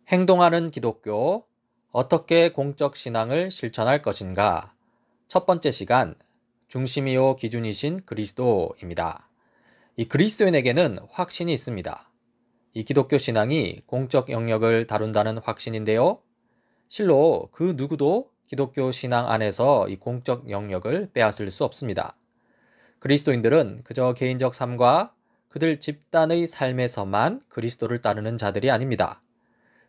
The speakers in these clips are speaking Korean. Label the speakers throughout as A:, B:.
A: 행동하는 기독교, 어떻게 공적 신앙을 실천할 것인가? 첫 번째 시간, 중심이요 기준이신 그리스도입니다. 이 그리스도인에게는 확신이 있습니다. 이 기독교 신앙이 공적 영역을 다룬다는 확신인데요. 실로 그 누구도 기독교 신앙 안에서 이 공적 영역을 빼앗을 수 없습니다. 그리스도인들은 그저 개인적 삶과 그들 집단의 삶에서만 그리스도를 따르는 자들이 아닙니다.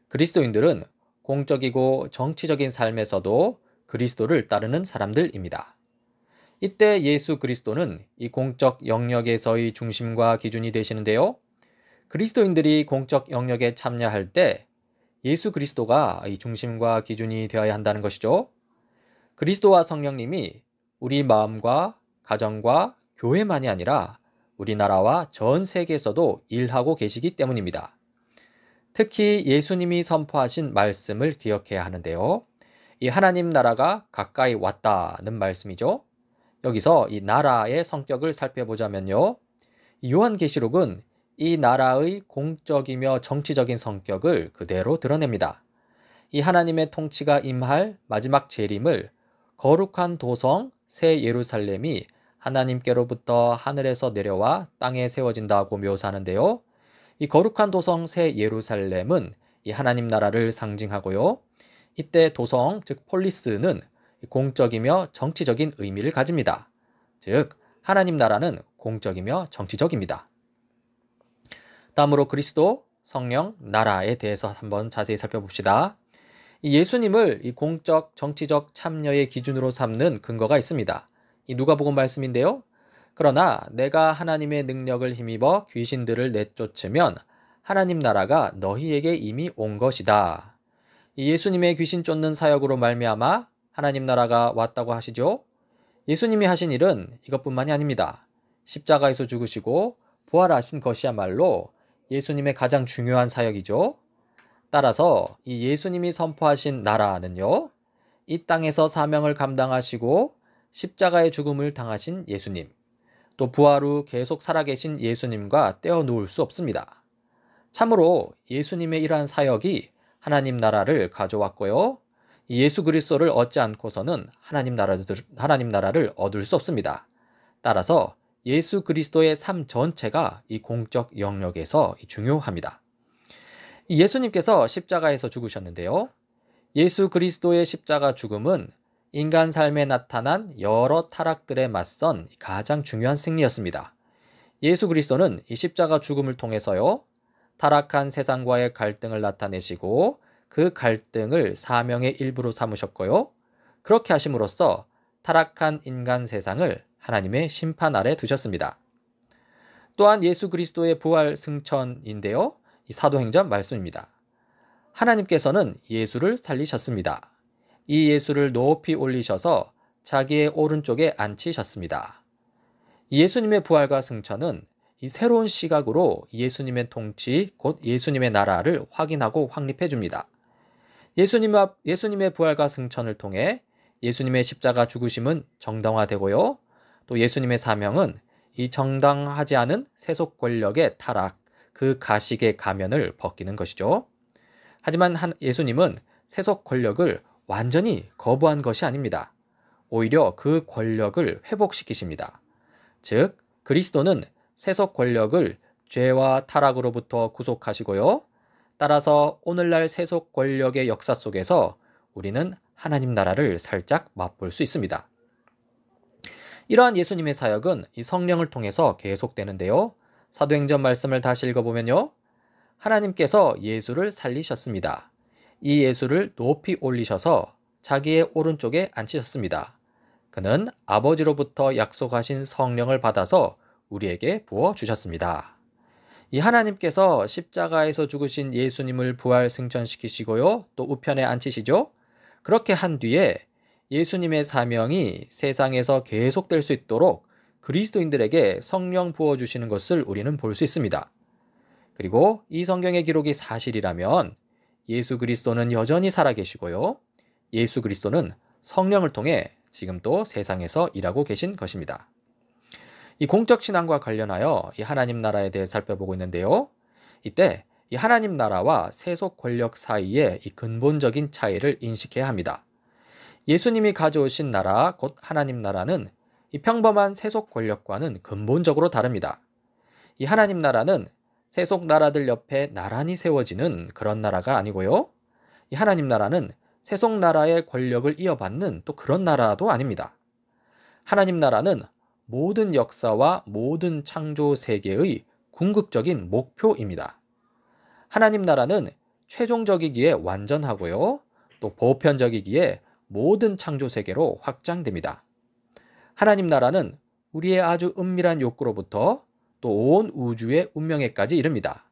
A: 그리스도인들은 공적이고 정치적인 삶에서도 그리스도를 따르는 사람들입니다. 이때 예수 그리스도는 이 공적 영역에서의 중심과 기준이 되시는데요. 그리스도인들이 공적 영역에 참여할 때 예수 그리스도가 이 중심과 기준이 되어야 한다는 것이죠. 그리스도와 성령님이 우리 마음과 가정과 교회만이 아니라 우리나라와 전 세계에서도 일하고 계시기 때문입니다. 특히 예수님이 선포하신 말씀을 기억해야 하는데요. 이 하나님 나라가 가까이 왔다는 말씀이죠. 여기서 이 나라의 성격을 살펴보자면요. 요한계시록은 이 나라의 공적이며 정치적인 성격을 그대로 드러냅니다. 이 하나님의 통치가 임할 마지막 재림을 거룩한 도성 새 예루살렘이 하나님께로부터 하늘에서 내려와 땅에 세워진다고 묘사하는데요. 이 거룩한 도성 새 예루살렘은 이 하나님 나라를 상징하고요. 이때 도성, 즉 폴리스는 공적이며 정치적인 의미를 가집니다. 즉 하나님 나라는 공적이며 정치적입니다. 다음으로 그리스도, 성령, 나라에 대해서 한번 자세히 살펴봅시다. 이 예수님을 이 공적, 정치적 참여의 기준으로 삼는 근거가 있습니다. 이 누가복음 말씀인데요. 그러나 내가 하나님의 능력을 힘입어 귀신들을 내쫓으면 하나님 나라가 너희에게 이미 온 것이다. 이 예수님의 귀신 쫓는 사역으로 말미암아 하나님 나라가 왔다고 하시죠. 예수님이 하신 일은 이것뿐만이 아닙니다. 십자가에서 죽으시고 부활하신 것이야말로 예수님의 가장 중요한 사역이죠. 따라서 이 예수님이 선포하신 나라는요, 이 땅에서 사명을 감당하시고 십자가의 죽음을 당하신 예수님, 또 부활 후 계속 살아계신 예수님과 떼어놓을 수 없습니다. 참으로 예수님의 이러한 사역이 하나님 나라를 가져왔고요. 예수 그리스도를 얻지 않고서는 하나님 나라를 얻을 수 없습니다. 따라서 예수 그리스도의 삶 전체가 이 공적 영역에서 중요합니다. 예수님께서 십자가에서 죽으셨는데요. 예수 그리스도의 십자가 죽음은 인간 삶에 나타난 여러 타락들에 맞선 가장 중요한 승리였습니다. 예수 그리스도는 이 십자가 죽음을 통해서요, 타락한 세상과의 갈등을 나타내시고 그 갈등을 사명의 일부로 삼으셨고요. 그렇게 하심으로써 타락한 인간 세상을 하나님의 심판 아래 두셨습니다. 또한 예수 그리스도의 부활 승천인데요. 이 사도행전 말씀입니다. 하나님께서는 예수를 살리셨습니다. 이 예수를 높이 올리셔서 자기의 오른쪽에 앉히셨습니다. 예수님의 부활과 승천은 이 새로운 시각으로 예수님의 통치, 곧 예수님의 나라를 확인하고 확립해 줍니다. 예수님의 부활과 승천을 통해 예수님의 십자가 죽으심은 정당화되고요. 또 예수님의 사명은 이 정당하지 않은 세속 권력의 타락, 그 가식의 가면을 벗기는 것이죠. 하지만 예수님은 세속 권력을 완전히 거부한 것이 아닙니다. 오히려 그 권력을 회복시키십니다. 즉, 그리스도는 세속 권력을 죄와 타락으로부터 구속하시고요. 따라서 오늘날 세속 권력의 역사 속에서 우리는 하나님 나라를 살짝 맛볼 수 있습니다. 이러한 예수님의 사역은 이 성령을 통해서 계속되는데요. 사도행전 말씀을 다시 읽어보면요. 하나님께서 예수를 살리셨습니다. 이 예수를 높이 올리셔서 자기의 오른쪽에 앉히셨습니다. 그는 아버지로부터 약속하신 성령을 받아서 우리에게 부어주셨습니다. 이 하나님께서 십자가에서 죽으신 예수님을 부활 승천시키시고요. 또 우편에 앉히시죠. 그렇게 한 뒤에 예수님의 사명이 세상에서 계속될 수 있도록 그리스도인들에게 성령 부어주시는 것을 우리는 볼 수 있습니다. 그리고 이 성경의 기록이 사실이라면 예수 그리스도는 여전히 살아계시고요. 예수 그리스도는 성령을 통해 지금도 세상에서 일하고 계신 것입니다. 이 공적 신앙과 관련하여 이 하나님 나라에 대해 살펴보고 있는데요. 이때 이 하나님 나라와 세속 권력 사이의 이 근본적인 차이를 인식해야 합니다. 예수님이 가져오신 나라, 곧 하나님 나라는 이 평범한 세속 권력과는 근본적으로 다릅니다. 이 하나님 나라는 세속 나라들 옆에 나란히 세워지는 그런 나라가 아니고요. 이 하나님 나라는 세속 나라의 권력을 이어받는 또 그런 나라도 아닙니다. 하나님 나라는 모든 역사와 모든 창조 세계의 궁극적인 목표입니다. 하나님 나라는 최종적이기에 완전하고요. 또 보편적이기에 모든 창조 세계로 확장됩니다. 하나님 나라는 우리의 아주 은밀한 욕구로부터 또 온 우주의 운명에까지 이릅니다.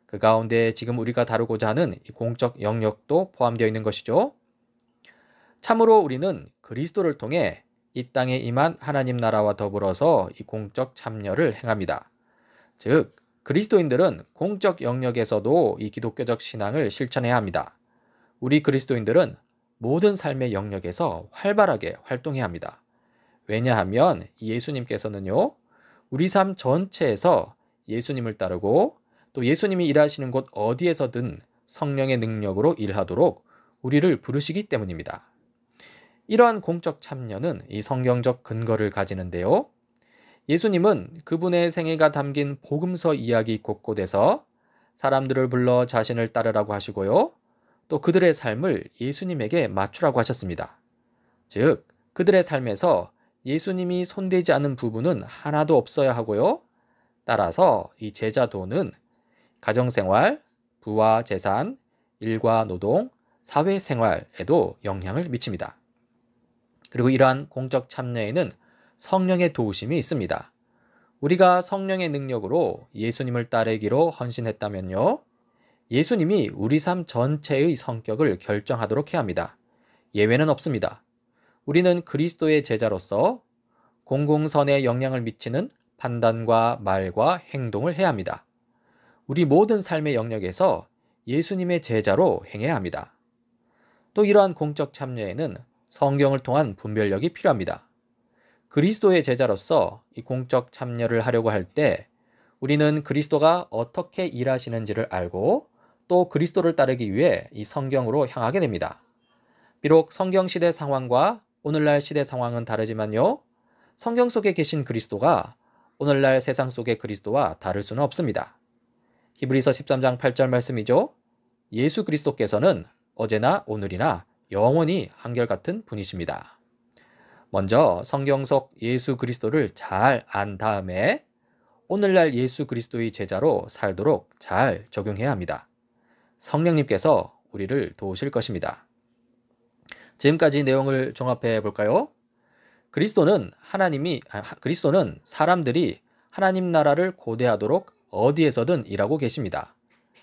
A: 그 가운데 지금 우리가 다루고자 하는 이 공적 영역도 포함되어 있는 것이죠. 참으로 우리는 그리스도를 통해 이 땅에 임한 하나님 나라와 더불어서 이 공적 참여를 행합니다. 즉, 그리스도인들은 공적 영역에서도 이 기독교적 신앙을 실천해야 합니다. 우리 그리스도인들은 모든 삶의 영역에서 활발하게 활동해야 합니다. 왜냐하면 예수님께서는요, 우리 삶 전체에서 예수님을 따르고 또 예수님이 일하시는 곳 어디에서든 성령의 능력으로 일하도록 우리를 부르시기 때문입니다. 이러한 공적 참여는 이 성경적 근거를 가지는데요. 예수님은 그분의 생애가 담긴 복음서 이야기 곳곳에서 사람들을 불러 자신을 따르라고 하시고요. 또 그들의 삶을 예수님에게 맞추라고 하셨습니다. 즉, 그들의 삶에서 예수님이 손대지 않은 부분은 하나도 없어야 하고요. 따라서 이 제자도는 가정생활, 부와 재산, 일과 노동, 사회생활에도 영향을 미칩니다. 그리고 이러한 공적 참여에는 성령의 도우심이 있습니다. 우리가 성령의 능력으로 예수님을 따르기로 헌신했다면요. 예수님이 우리 삶 전체의 성격을 결정하도록 해야 합니다. 예외는 없습니다. 우리는 그리스도의 제자로서 공공선에 영향을 미치는 판단과 말과 행동을 해야 합니다. 우리 모든 삶의 영역에서 예수님의 제자로 행해야 합니다. 또 이러한 공적 참여에는 성경을 통한 분별력이 필요합니다. 그리스도의 제자로서 이 공적 참여를 하려고 할 때 우리는 그리스도가 어떻게 일하시는지를 알고 또 그리스도를 따르기 위해 이 성경으로 향하게 됩니다. 비록 성경 시대 상황과 오늘날 시대 상황은 다르지만요. 성경 속에 계신 그리스도가 오늘날 세상 속의 그리스도와 다를 수는 없습니다. 히브리서 13장 8절 말씀이죠. 예수 그리스도께서는 어제나 오늘이나 영원히 한결같은 분이십니다. 먼저 성경 속 예수 그리스도를 잘 안 다음에 오늘날 예수 그리스도의 제자로 살도록 잘 적용해야 합니다. 성령님께서 우리를 도우실 것입니다. 지금까지 내용을 종합해 볼까요? 그리스도는 사람들이 하나님 나라를 고대하도록 어디에서든 일하고 계십니다.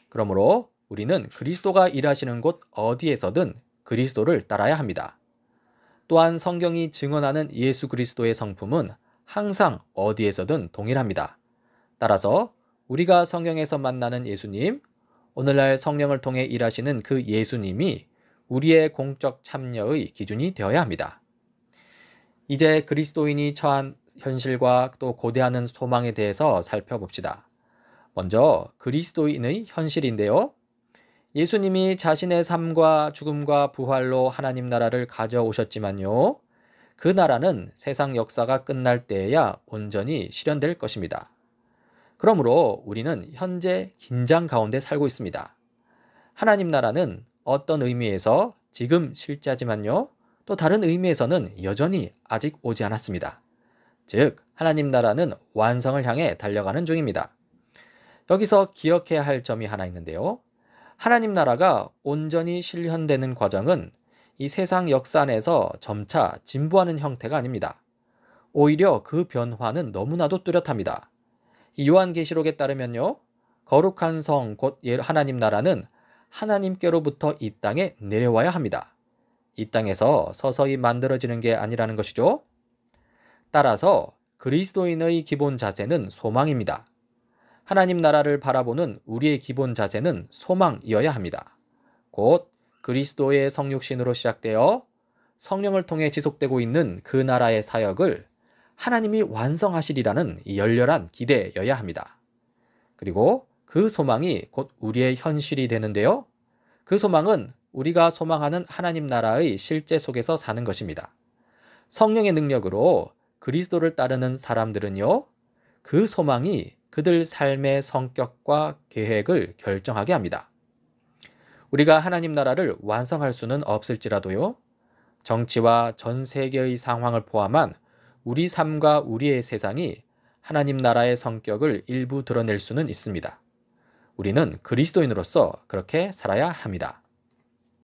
A: 그러므로 우리는 그리스도가 일하시는 곳 어디에서든 그리스도를 따라야 합니다. 또한 성경이 증언하는 예수 그리스도의 성품은 항상 어디에서든 동일합니다. 따라서 우리가 성경에서 만나는 예수님, 오늘날 성령을 통해 일하시는 그 예수님이 우리의 공적 참여의 기준이 되어야 합니다. 이제 그리스도인이 처한 현실과 또 고대하는 소망에 대해서 살펴봅시다. 먼저 그리스도인의 현실인데요. 예수님이 자신의 삶과 죽음과 부활로 하나님 나라를 가져오셨지만요. 그 나라는 세상 역사가 끝날 때에야 온전히 실현될 것입니다. 그러므로 우리는 현재 긴장 가운데 살고 있습니다. 하나님 나라는 어떤 의미에서 지금 실제하지만요. 또 다른 의미에서는 여전히 아직 오지 않았습니다. 즉, 하나님 나라는 완성을 향해 달려가는 중입니다. 여기서 기억해야 할 점이 하나 있는데요. 하나님 나라가 온전히 실현되는 과정은 이 세상 역사 안에서 점차 진보하는 형태가 아닙니다. 오히려 그 변화는 너무나도 뚜렷합니다. 이 요한계시록에 따르면요. 거룩한 성, 곧 하나님 나라는 하나님께로부터 이 땅에 내려와야 합니다. 이 땅에서 서서히 만들어지는 게 아니라는 것이죠. 따라서 그리스도인의 기본 자세는 소망입니다. 하나님 나라를 바라보는 우리의 기본 자세는 소망이어야 합니다. 곧 그리스도의 성육신으로 시작되어 성령을 통해 지속되고 있는 그 나라의 사역을 하나님이 완성하시리라는 열렬한 기대여야 합니다. 그리고 그 소망이 곧 우리의 현실이 되는데요. 그 소망은 우리가 소망하는 하나님 나라의 실제 속에서 사는 것입니다. 성령의 능력으로 그리스도를 따르는 사람들은요, 그 소망이 그들 삶의 성격과 계획을 결정하게 합니다. 우리가 하나님 나라를 완성할 수는 없을지라도요, 정치와 전 세계의 상황을 포함한 우리 삶과 우리의 세상이 하나님 나라의 성격을 일부 드러낼 수는 있습니다. 우리는 그리스도인으로서 그렇게 살아야 합니다.